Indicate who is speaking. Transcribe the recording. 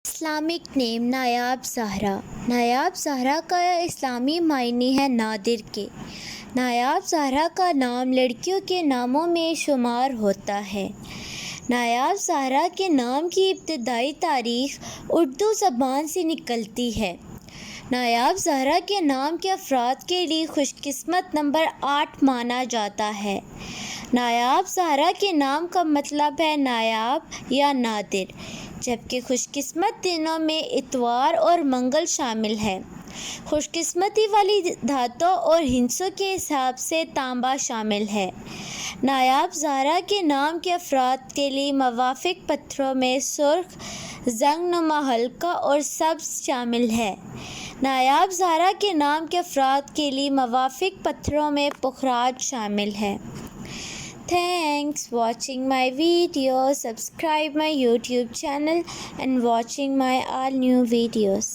Speaker 1: Islamic نیم نایاب زہرا۔ نایاب زہرا کا اسلامی معنی ہے نادر کے۔ نایاب زہرا کا نام لڑکیوں کے ناموں میں شمار ہوتا ہے۔ نایاب زہرا کے نام کی ابتدائی تاریخ اردو زبان سے نکلتی ہے۔ نایاب زہرا کے نام کے افراد کے لیے خوش قسمت نمبر 8 مانا جاتا ہے۔ نایاب زہرا کے نام کا مطلب ہے نایاب یا نادر، جبکہ خوش قسمت دنوں میں اتوار اور منگل شامل ہے۔ خوش قسمتی والی دھاتوں اور ہندسوں کے حساب سے تانبا شامل ہے۔ نایاب زہرا کے نام کے افراد کے لیے موافق پتھروں میں سرخ، زنگ نما ہلکا اور سبز شامل ہے۔ نایاب زہرا کے نام کے افراد کے لیے موافق پتھروں میں پخراج شامل ہے۔ Thanks watching my video. Subscribe my YouTube channel and watching my all new videos.